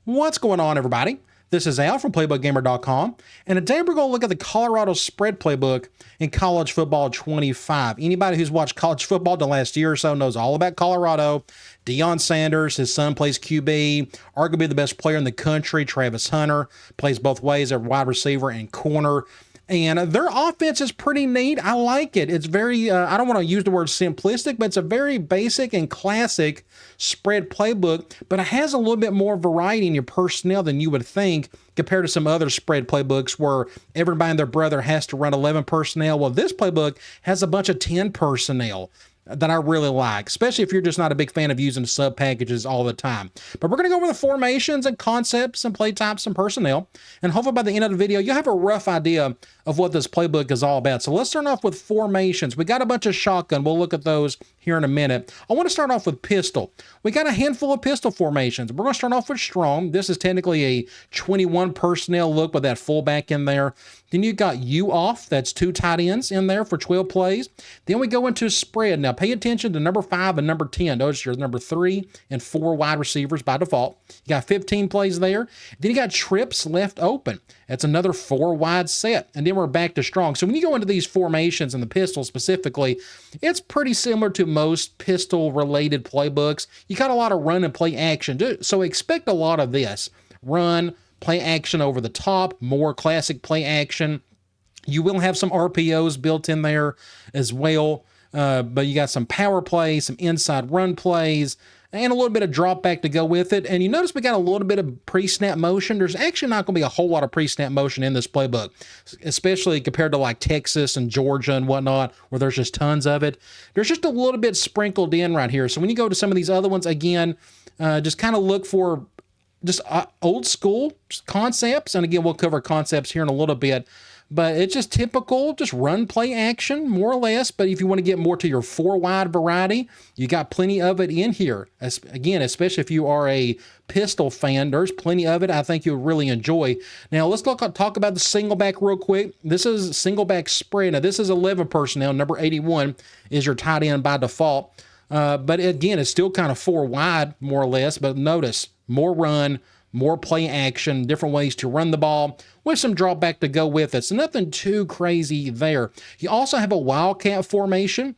What's going on, everybody? This is Al from PlaybookGamer.com, and today we're going to look at the Colorado spread playbook in college football 25. Anybody who's watched college football the last year or so knows all about Colorado. Deion Sanders, his son plays QB, arguably the best player in the country. Travis Hunter plays both ways at wide receiver and corner. And their offense is pretty neat. I like it. It's very, I don't want to use the word simplistic, but it's a very basic and classic spread playbook, but it has a little bit more variety in your personnel than you would think compared to some other spread playbooks where everybody and their brother has to run 11 personnel. Well, this playbook has a bunch of 10 personnel that I really like, especially if you're just not a big fan of using sub packages all the time. But we're going to go over the formations and concepts and play types and personnel, and hopefully by the end of the video, you'll have a rough idea of what this playbook is all about. So let's start off with formations. We got a bunch of shotgun. We'll look at those here in a minute. I want to start off with pistol. We got a handful of pistol formations. We're going to start off with strong. This is technically a 21 personnel look with that fullback in there. Then you got you off. That's 2 tight ends in there for 12 plays. Then we go into spread. Now pay attention to number 5 and number 10. Notice your number 3 and 4 wide receivers by default. You got 15 plays there. Then you got trips left open. That's another 4 wide set. And then we're back to strong. So when you go into these formations and the pistol specifically, it's pretty similar to most pistol related playbooks. You got a lot of run and play action. So expect a lot of this. Run, play action over the top, more classic play action. You will have some RPOs built in there as well, but you got some power plays, some inside run plays, and a little bit of drop back to go with it. And you notice we got a little bit of pre-snap motion. There's actually not going to be a whole lot of pre-snap motion in this playbook, especially compared to like Texas and Georgia and whatnot, where there's just tons of it. There's just a little bit sprinkled in right here. So when you go to some of these other ones, again, just kind of look for just old school concepts. And again, we'll cover concepts here in a little bit, but it's just typical, just run play action more or less. But if you want to get more to your 4 wide variety, you got plenty of it in here. Again, especially if you are a pistol fan, there's plenty of it I think you'll really enjoy. Now let's talk about the single back real quick. This is single back spread. Now this is 11 personnel. Number 81 is your tight end by default. But again, it's still kind of 4 wide more or less, but notice more run, more play action, different ways to run the ball with some drop back to go with it. So nothing too crazy there. You also have a wildcat formation.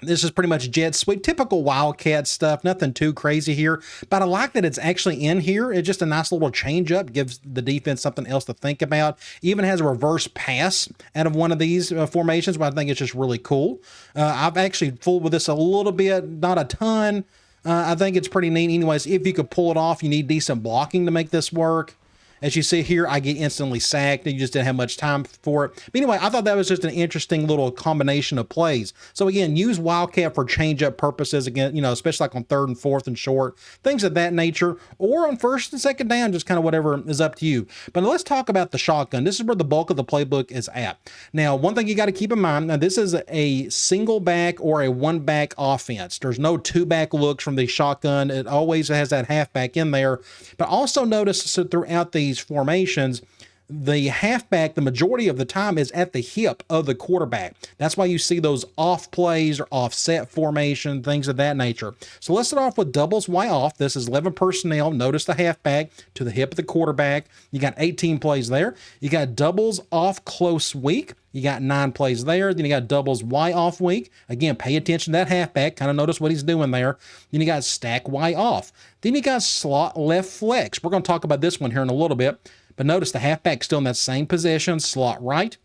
This is pretty much jet sweep, typical Wildcat stuff, nothing too crazy here, but I like that it's actually in here. It's just a nice little change up, gives the defense something else to think about. Even has a reverse pass out of one of these formations, but I think it's just really cool. I've actually fooled with this a little bit, not a ton. I think it's pretty neat. Anyways, if you could pull it off, you need decent blocking to make this work. As you see here, I get instantly sacked, and you just didn't have much time for it. But anyway, I thought that was just an interesting little combination of plays. So again, use Wildcat for change-up purposes, again, you know, especially like on 3rd and 4th and short, things of that nature, or on 1st and 2nd down, just kind of whatever is up to you. But let's talk about the shotgun. This is where the bulk of the playbook is at. Now, one thing you got to keep in mind, now this is a single back or a 1-back offense. There's no 2-back looks from the shotgun. It always has that halfback in there. But also notice throughout these formations, the halfback, the majority of the time, is at the hip of the quarterback. That's why you see those off plays or offset formation, things of that nature. So let's start off with doubles Y off. This is 11 personnel. Notice the halfback to the hip of the quarterback. You got 18 plays there. You got doubles off close weak. You got 9 plays there. Then you got doubles Y off weak. Again, pay attention to that halfback. Kind of notice what he's doing there. Then you got stack Y off. Then you got slot left flex. We're going to talk about this one here in a little bit. But notice the halfback still in that same position, slot right.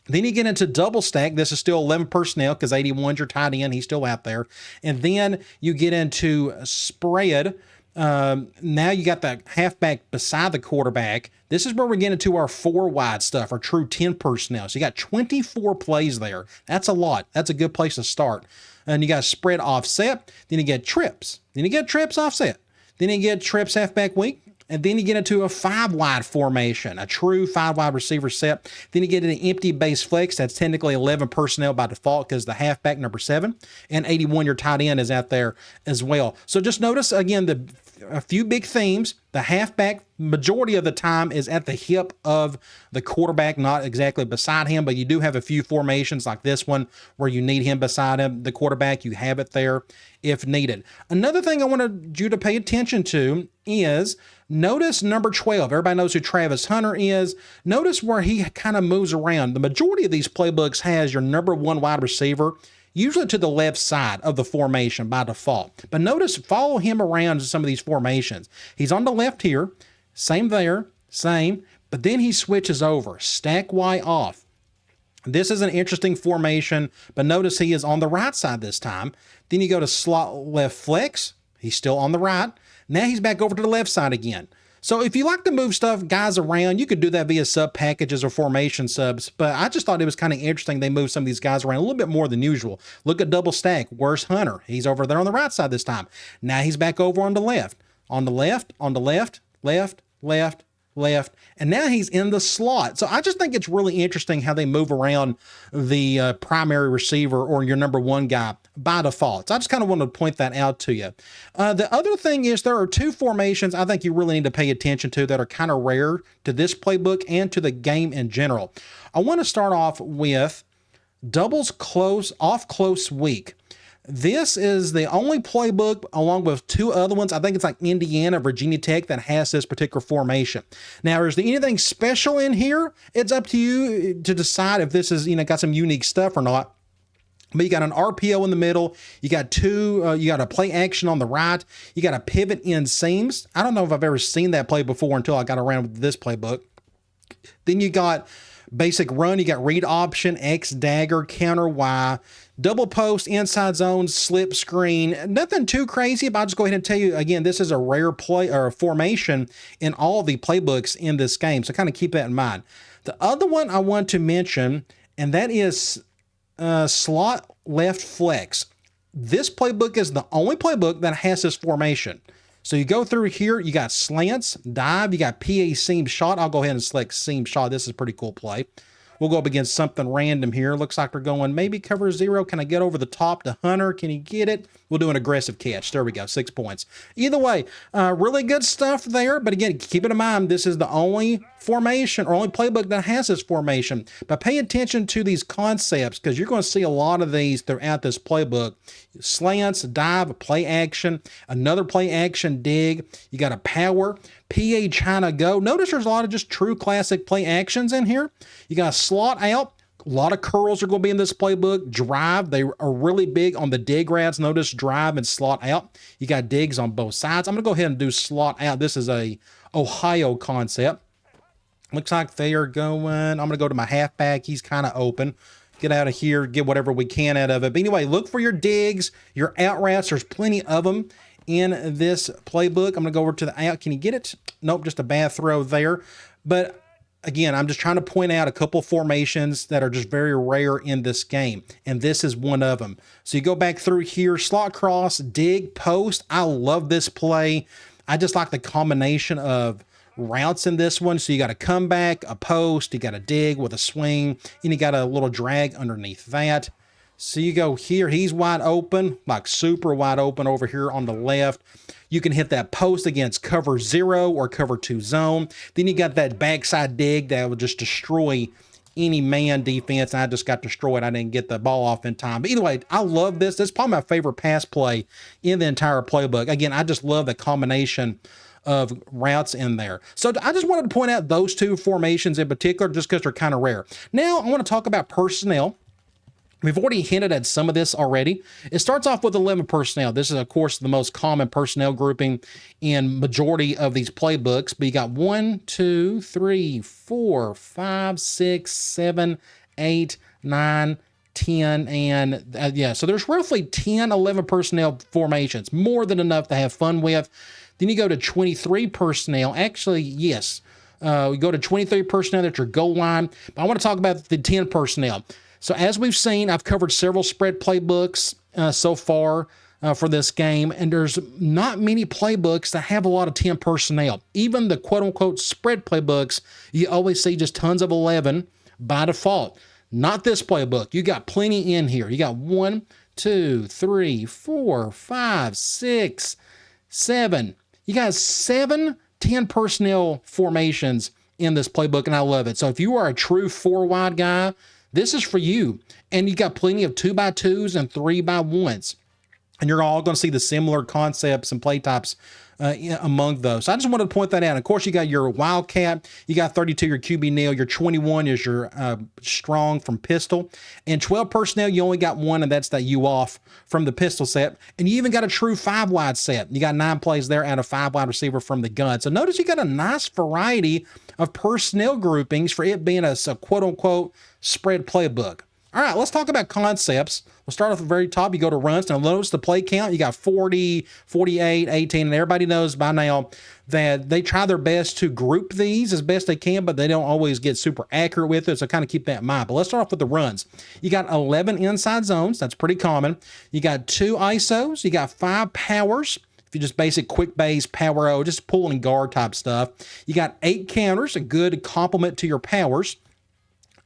Then you get into double stack. This is still 11 personnel because 81's your tight end. He's still out there. And then you get into spread. Now you got the halfback beside the quarterback. This is where we're getting into our 4 wide stuff, our true 10 personnel. So you got 24 plays there. That's a lot. That's a good place to start. And you got spread offset. Then you get trips. Then you get trips offset. Then you get trips halfback weak. And then you get into a 5-wide formation, a true 5-wide receiver set. Then you get an empty base flex. That's technically 11 personnel by default because the halfback number 7 and 81, your tight end, is out there as well. So just notice, again, a few big themes. The halfback, majority of the time, is at the hip of the quarterback, not exactly beside him, but you do have a few formations like this one where you need him beside him, the quarterback. You have it there if needed. Another thing I wanted you to pay attention to is notice number 12. Everybody knows who Travis Hunter is. Notice where he kind of moves around. The majority of these playbooks has your number 1 wide receiver usually to the left side of the formation by default. But notice, follow him around in some of these formations. He's on the left here, same there, same, but then he switches over, stack Y off. This is an interesting formation, but notice he is on the right side this time. Then you go to slot left flex, he's still on the right. Now he's back over to the left side again. So if you like to move guys around, you could do that via sub packages or formation subs, but I just thought it was kind of interesting they moved some of these guys around a little bit more than usual. Look at double stack. Where's Hunter? He's over there on the right side this time. Now he's back over on the left. On the left, left, and now he's in the slot. So I just think it's really interesting how they move around the primary receiver or your number 1 guy by default. So I just kind of wanted to point that out to you. The other thing is there are 2 formations I think you really need to pay attention to that are kind of rare to this playbook and to the game in general. I want to start off with doubles close, off close weak. This is the only playbook, along with 2 other ones, I think it's like Indiana, Virginia Tech, that has this particular formation. Now, is there anything special in here? It's up to you to decide if this is, got some unique stuff or not. But you got an RPO in the middle. You got you got a play action on the right. You got a pivot in seams. I don't know if I've ever seen that play before until I got around with this playbook. Then you got basic run. You got read option, X dagger, counter Y, double post, inside zone, slip screen. Nothing too crazy, but I'll just go ahead and tell you again, this is a rare play or a formation in all the playbooks in this game. So kind of keep that in mind. The other one I want to mention, and that is slot left flex. This playbook is the only playbook that has this formation. So you go through here, you got slants, dive, you got PA seam shot. I'll go ahead and select seam shot. This is a pretty cool play. We'll go up against something random here. Looks like they're going maybe cover 0. Can I get over the top to Hunter? Can he get it? We'll do an aggressive catch. There we go, 6 points. Either way, really good stuff there. But again, keep it in mind, this is the only formation or only playbook that has this formation. But pay attention to these concepts because you're going to see a lot of these throughout this playbook. Slants, dive, play action, another play action, dig. You got a power, PA China go. Notice there's a lot of just true classic play actions in here. You got a slot out. A lot of curls are going to be in this playbook. Drive, they are really big on the dig routes. Notice drive and slot out. You got digs on both sides. I'm going to go ahead and do slot out. This is a Ohio concept. Looks like they are going. I'm going to go to my halfback. He's kind of open. Get out of here, get whatever we can out of it. But anyway, look for your digs, your out routes. There's plenty of them in this playbook. I'm going to go over to the out. Can you get it? Nope, just a bad throw there. But again, I'm just trying to point out a couple formations that are just very rare in this game, and this is one of them. So you go back through here, slot cross, dig, post. I love this play. I just like the combination of routes in this one. So you got a comeback, a post, you got a dig with a swing, and you got a little drag underneath that. So you go here, he's wide open, like super wide open over here on the left. You can hit that post against cover 0 or cover 2 zone. Then you got that backside dig that will just destroy any man defense. I just got destroyed. I didn't get the ball off in time. But either way, I love this. This is probably my favorite pass play in the entire playbook. Again, I just love the combination of routes in there. So I just wanted to point out those 2 formations in particular just because they're kind of rare. Now I want to talk about personnel. We've already hinted at some of this already. It starts off with 11 personnel. This is, of course, the most common personnel grouping in majority of these playbooks. But you got 1, 2, 3, 4, 5, 6, 7, 8, 9, 10, and yeah. So there's roughly 10, 11 personnel formations. More than enough to have fun with. Then you go to 23 personnel. Actually, yes. We go to 23 personnel. That's your goal line. But I want to talk about the 10 personnel. So as we've seen, I've covered several spread playbooks so far for this game, and there's not many playbooks that have a lot of 10 personnel. Even the quote-unquote spread playbooks, you always see just tons of 11 by default. Not this playbook. You got plenty in here. You got 1, 2, 3, 4, 5, 6, 7. You got 7 10 personnel formations in this playbook, and I love it. So if you are a true 4-wide guy, this is for you. And you got plenty of 2x2s and 3x1s. And you're all going to see the similar concepts and play types among those. So I just wanted to point that out. Of course, you got your Wildcat, you got 32, your QB Nail, your 21 is your Strong from Pistol, and 12 personnel, you only got one, and that's that you off from the pistol set. And you even got a true 5-wide set. You got 9 plays there and a 5-wide receiver from the gun. So notice you got a nice variety of personnel groupings for it being a quote-unquote spread playbook. All right, let's talk about concepts. We'll start off at the very top. You go to runs. Now, notice the play count. You got 40, 48, 18, and everybody knows by now that they try their best to group these as best they can, but they don't always get super accurate with it, so kind of keep that in mind. But let's start off with the runs. You got 11 inside zones. That's pretty common. You got 2 ISOs. You got 5 powers. If you just basic quick base, power O, just pull and guard type stuff. You got 8 counters, a good complement to your powers.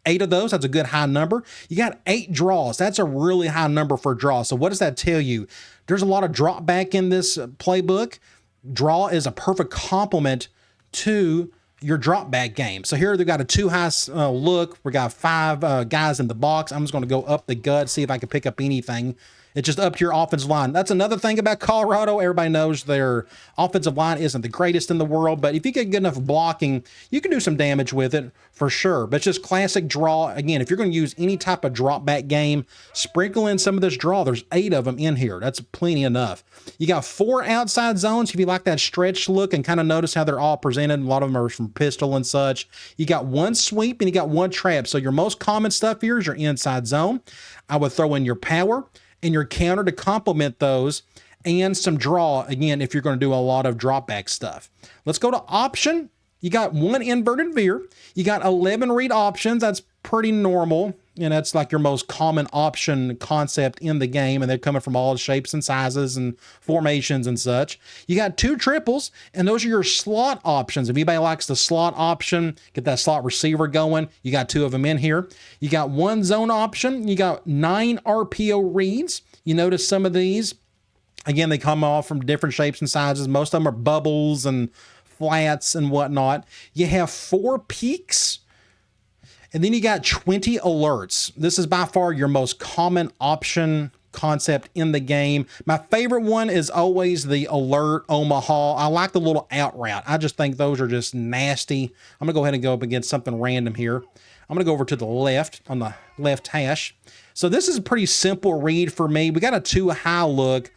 8 of those, that's a good high number. You got 8 draws. That's a really high number for draws. So what does that tell you? There's a lot of drop back in this playbook. Draw is a perfect complement to your drop back game. So here they've got a 2-high look. We got 5 guys in the box. I'm just going to go up the gut, see if I can pick up anything. It's just up to your offensive line. That's another thing about Colorado. Everybody knows their offensive line isn't the greatest in the world, but if you get good enough blocking, you can do some damage with it for sure. But it's just classic draw. Again, if you're going to use any type of drop back game, sprinkle in some of this draw. There's 8 of them in here. That's plenty enough. You got 4 outside zones. If you like that stretch look and kind of notice how they're all presented, a lot of them are from pistol and such. You got 1 sweep and you got 1 trap. So your most common stuff here is your inside zone. I would throw in your power and your counter to complement those, and some draw, again, if you're going to do a lot of drop back stuff. Let's go to option. You got 1 inverted veer. You got 11 read options. That's pretty normal. And that's like your most common option concept in the game. And they're coming from all shapes and sizes and formations and such. You got 2 triples, and those are your slot options. If anybody likes the slot option, get that slot receiver going, you got 2 of them in here. You got 1 zone option. You got 9 RPO reads. You notice some of these, again, they come off from different shapes and sizes. Most of them are bubbles and flats and whatnot. You have 4 peaks. And then you got 20 alerts. This is by far your most common option concept in the game. My favorite one is always the alert Omaha. I like the little out route. I just think those are just nasty. I'm gonna go ahead and go up against something random here. I'm gonna go over to the left on the left hash. So this is a pretty simple read for me. We got a 2-high look.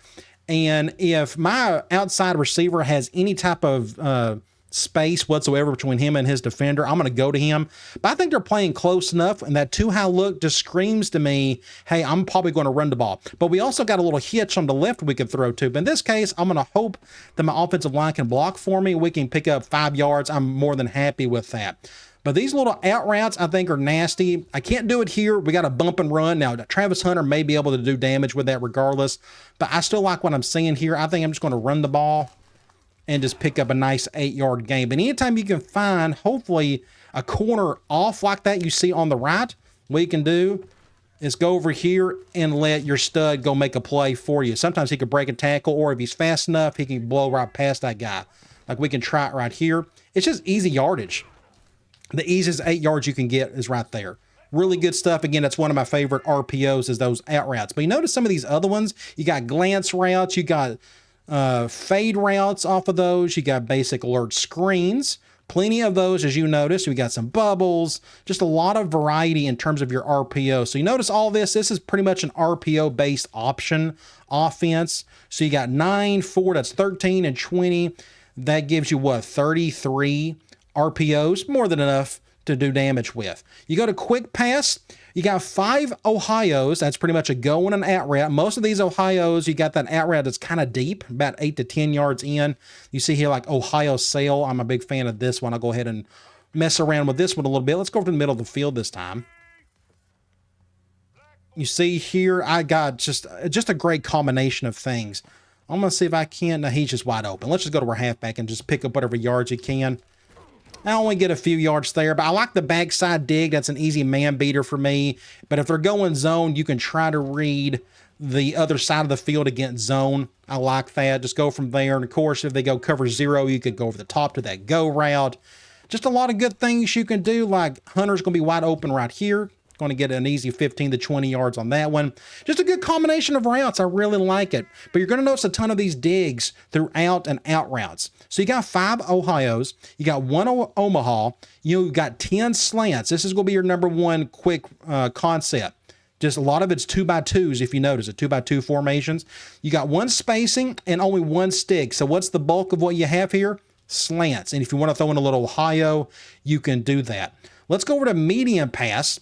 And if my outside receiver has any type of space whatsoever between him and his defender, I'm going to go to him. But I think they're playing close enough, and that 2-high look just screams to me, hey, I'm probably going to run the ball. But we also got a little hitch on the left we could throw to. But in this case, I'm going to hope that my offensive line can block for me. We can pick up 5 yards. I'm more than happy with that. But these little out routes, I think, are nasty. I can't do it here. We got a bump and run. Now, Travis Hunter may be able to do damage with that regardless. But I still like what I'm seeing here. I think I'm just going to run the ball and just pick up a nice 8-yard gain. But anytime you can find, hopefully, a corner off like that you see on the right, what you can do is go over here and let your stud go make a play for you. Sometimes he could break a tackle, or if he's fast enough, he can blow right past that guy. Like we can try it right here. It's just easy yardage. The easiest 8 yards you can get is right there. Really good stuff. Again, that's one of my favorite RPOs is those out routes. But you notice some of these other ones, you got glance routes, you got fade routes off of those. You got basic alert screens. Plenty of those, as you notice. We got some bubbles. Just a lot of variety in terms of your RPO. So you notice all this. This is pretty much an RPO-based option offense. So you got 9, 4, that's 13, and 20. That gives you, what, 33 RPOs? More than enough to do damage with. You go to quick pass. You got 5 Ohios. That's pretty much a go and an out route. Most of these Ohios, you got that out route that's kind of deep, about 8 to 10 yards in. You see here like Ohio Sail. I'm a big fan of this one. I'll go ahead and mess around with this one a little bit. Let's go over to the middle of the field this time. You see here, I got just a great combination of things. I'm going to see if I can. No, he's just wide open. Let's just go to our halfback and just pick up whatever yards you can. I only get a few yards there, but I like the backside dig. That's an easy man beater for me. But if they're going zone, you can try to read the other side of the field against zone. I like that. Just go from there. And of course, if they go cover 0, you could go over the top to that go route. Just a lot of good things you can do. Like Hunter's going to be wide open right here. Going to get an easy 15 to 20 yards on that one. Just a good combination of routes. I really like it. But you're going to notice a ton of these digs throughout and out routes. So you got 5 Ohios. You got 1 Omaha. You got 10 slants. This is going to be your number one quick concept. Just a lot of it's 2x2s, if you notice it, 2x2 formations. You got 1 spacing and only 1 stick. So what's the bulk of what you have here? Slants. And if you want to throw in a little Ohio, you can do that. Let's go over to medium pass.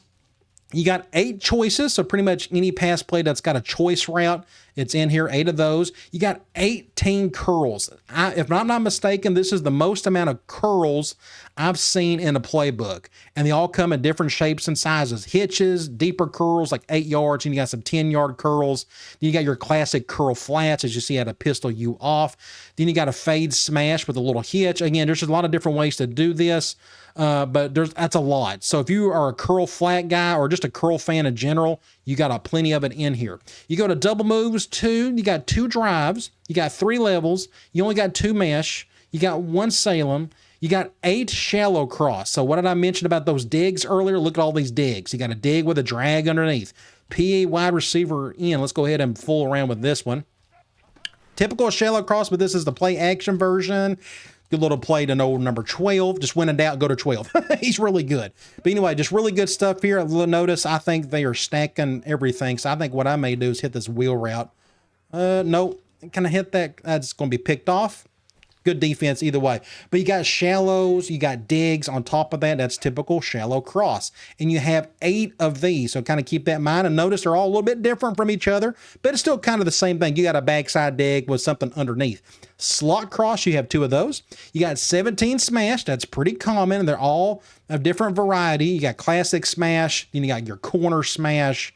You got 8 choices, so pretty much any pass play that's got a choice route, it's in here, 8 of those. You got 18 curls. If I'm not mistaken, this is the most amount of curls I've seen in a playbook. And they all come in different shapes and sizes. Hitches, deeper curls, like 8 yards, and you got some 10-yard curls. Then you got your classic curl flats, as you see, at a pistol you off. Then you got a fade smash with a little hitch. Again, there's a lot of different ways to do this. But that's a lot. So if you are a curl flat guy or just a curl fan in general, you got plenty of it in here. You go to double moves 2, you got 2 drives, you got 3 levels, you only got 2 mesh, you got 1 Salem, you got 8 shallow cross. So what did I mention about those digs earlier? Look at all these digs. You got a dig with a drag underneath. PA wide receiver in. Let's go ahead and fool around with this one. Typical shallow cross, but this is the play action version. Good little play to know number 12. Just when in doubt, go to 12. He's really good. But anyway, just really good stuff here. Notice I think they are stacking everything. So I think what I may do is hit this wheel route. No, can I hit that? That's going to be picked off. Good defense either way. But you got shallows, you got digs on top of that. That's typical shallow cross. And you have 8 of these. So kind of keep that in mind. And notice they're all a little bit different from each other, but it's still kind of the same thing. You got a backside dig with something underneath. Slot cross, you have 2 of those. You got 17 smash. That's pretty common. And they're all of different variety. You got classic smash. Then you got your corner smash.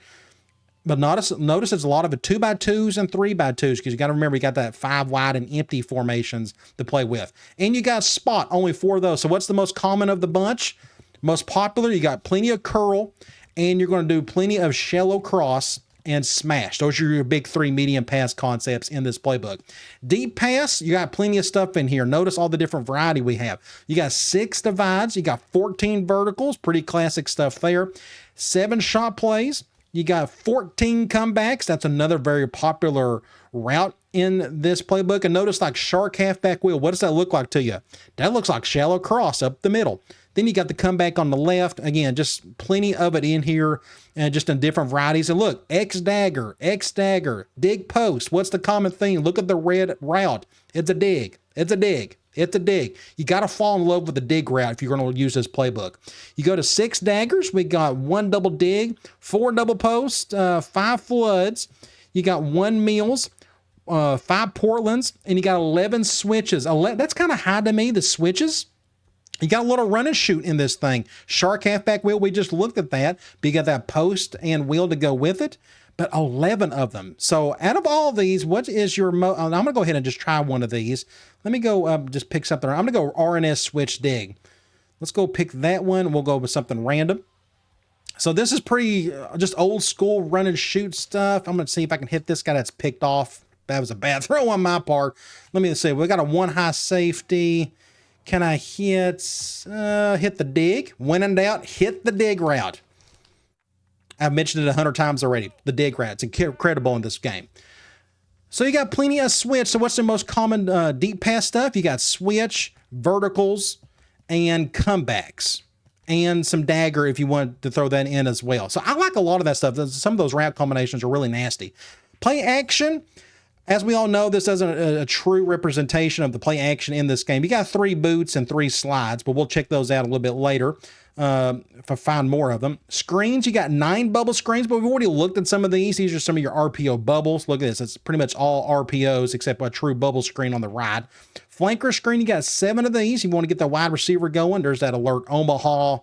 But notice it's a lot of it 2x2s and 3x2s, because you got to remember you got that 5 wide and empty formations to play with. And you got spot, only 4 of those. So what's the most common of the bunch? Most popular, you got plenty of curl, and you're going to do plenty of shallow cross and smash. Those are your big 3 medium pass concepts in this playbook. Deep pass, you got plenty of stuff in here. Notice all the different variety we have. You got 6 divides, you got 14 verticals, pretty classic stuff there. 7 shot plays. You got 14 comebacks. That's another very popular route in this playbook. And notice like shark halfback wheel. What does that look like to you? That looks like shallow cross up the middle. Then you got the comeback on the left. Again, just plenty of it in here and just in different varieties. And look, X dagger, dig post. What's the common theme? Look at the red route. It's a dig. It's a dig. It's a dig. You got to fall in love with the dig route if you're going to use this playbook. You go to 6 daggers. We got 1 double dig, 4 double posts, 5 floods. You got 1 meals, 5 Portlands, and you got 11 switches. That's kind of high to me, the switches. You got a little run and shoot in this thing. Shark halfback wheel, we just looked at that. But you got that post and wheel to go with it. But 11 of them. So out of all these, what is your I'm going to go ahead and just try one of these. Let me go just pick something. I'm going to go RNS switch dig. Let's go pick that one. We'll go with something random. So this is pretty just old school run and shoot stuff. I'm going to see if I can hit this guy that's picked off. That was a bad throw on my part. Let me see. We got a 1 high safety. Can I hit the dig? When in doubt, hit the dig route. I've mentioned it 100 times already. The dig route. It's incredible in this game. So you got plenty of switch. So what's the most common deep pass stuff? You got switch, verticals, and comebacks. And some dagger if you want to throw that in as well. So I like a lot of that stuff. Some of those route combinations are really nasty. Play action. As we all know, this isn't a true representation of the play action in this game. You got 3 boots and 3 slides, but we'll check those out a little bit later if I find more of them. Screens, you got 9 bubble screens, but we've already looked at some of these. These are some of your RPO bubbles. Look at this. It's pretty much all RPOs except a true bubble screen on the right. Flanker screen, you got 7 of these. You want to get the wide receiver going. There's that alert Omaha.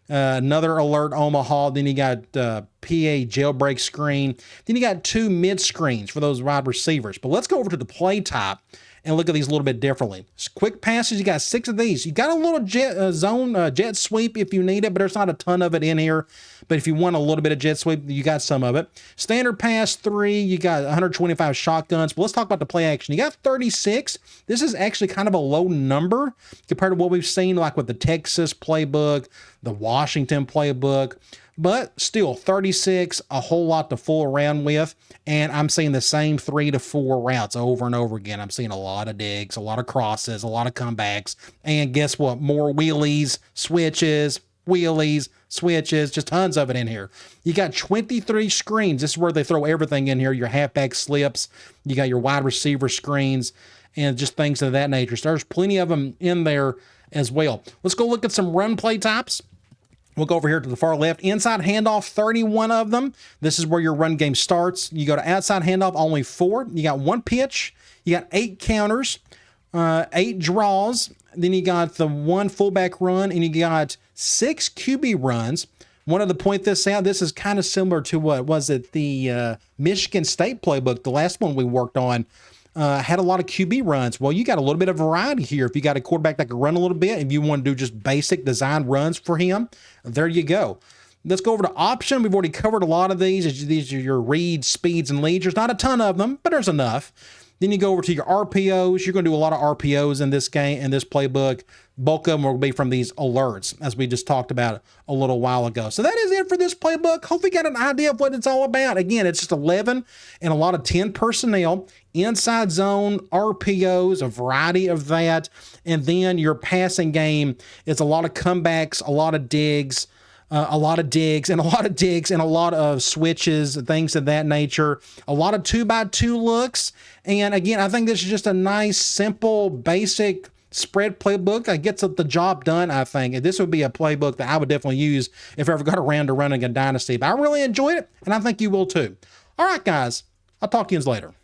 Another alert Omaha. Then you got PA jailbreak screen. Then you got 2 mid screens for those wide receivers. But let's go over to the play type and look at these a little bit differently. Quick passes, you got 6 of these. You got a little jet sweep if you need it, but there's not a ton of it in here. But if you want a little bit of jet sweep, you got some of it. Standard pass 3, you got 125 shotguns. But let's talk about the play action. You got 36. This is actually kind of a low number compared to what we've seen like with the Texas playbook, the Washington playbook. But still, 36, a whole lot to fool around with. And I'm seeing the same 3 to 4 routes over and over again. I'm seeing a lot of digs, a lot of crosses, a lot of comebacks. And guess what? More wheelies, switches, just tons of it in here. You got 23 screens. This is where they throw everything in here. Your halfback slips. You got your wide receiver screens and just things of that nature. So there's plenty of them in there as well. Let's go look at some run play types. We'll go over here to the far left. Inside handoff, 31 of them. This is where your run game starts. You go to outside handoff, only 4. You got 1 pitch. You got 8 counters, 8 draws. Then you got the 1 fullback run, and you got 6 QB runs. Wanted to point this out. This is kind of similar to what was it, the Michigan State playbook, the last one we worked on. Had a lot of QB runs. Well, you got a little bit of variety here. If you got a quarterback that can run a little bit, if you want to do just basic design runs for him, there you go. Let's go over to option. We've already covered a lot of these. These are your reads, speeds, and leads. There's not a ton of them, but there's enough. Then you go over to your RPOs. You're going to do a lot of RPOs in this game, in this playbook. Bulk of them will be from these alerts, as we just talked about a little while ago. So that is it for this playbook. Hopefully you got an idea of what it's all about. Again, it's just 11 and a lot of 10 personnel, inside zone, RPOs, a variety of that. And then your passing game is a lot of comebacks, a lot of digs, and a lot of switches and things of that nature, a lot of 2x2 looks. And again, I think this is just a nice, simple, basic spread playbook that gets the job done, I think. And this would be a playbook that I would definitely use if I ever got around to running a dynasty. But I really enjoyed it, and I think you will too. All right, guys, I'll talk to you later.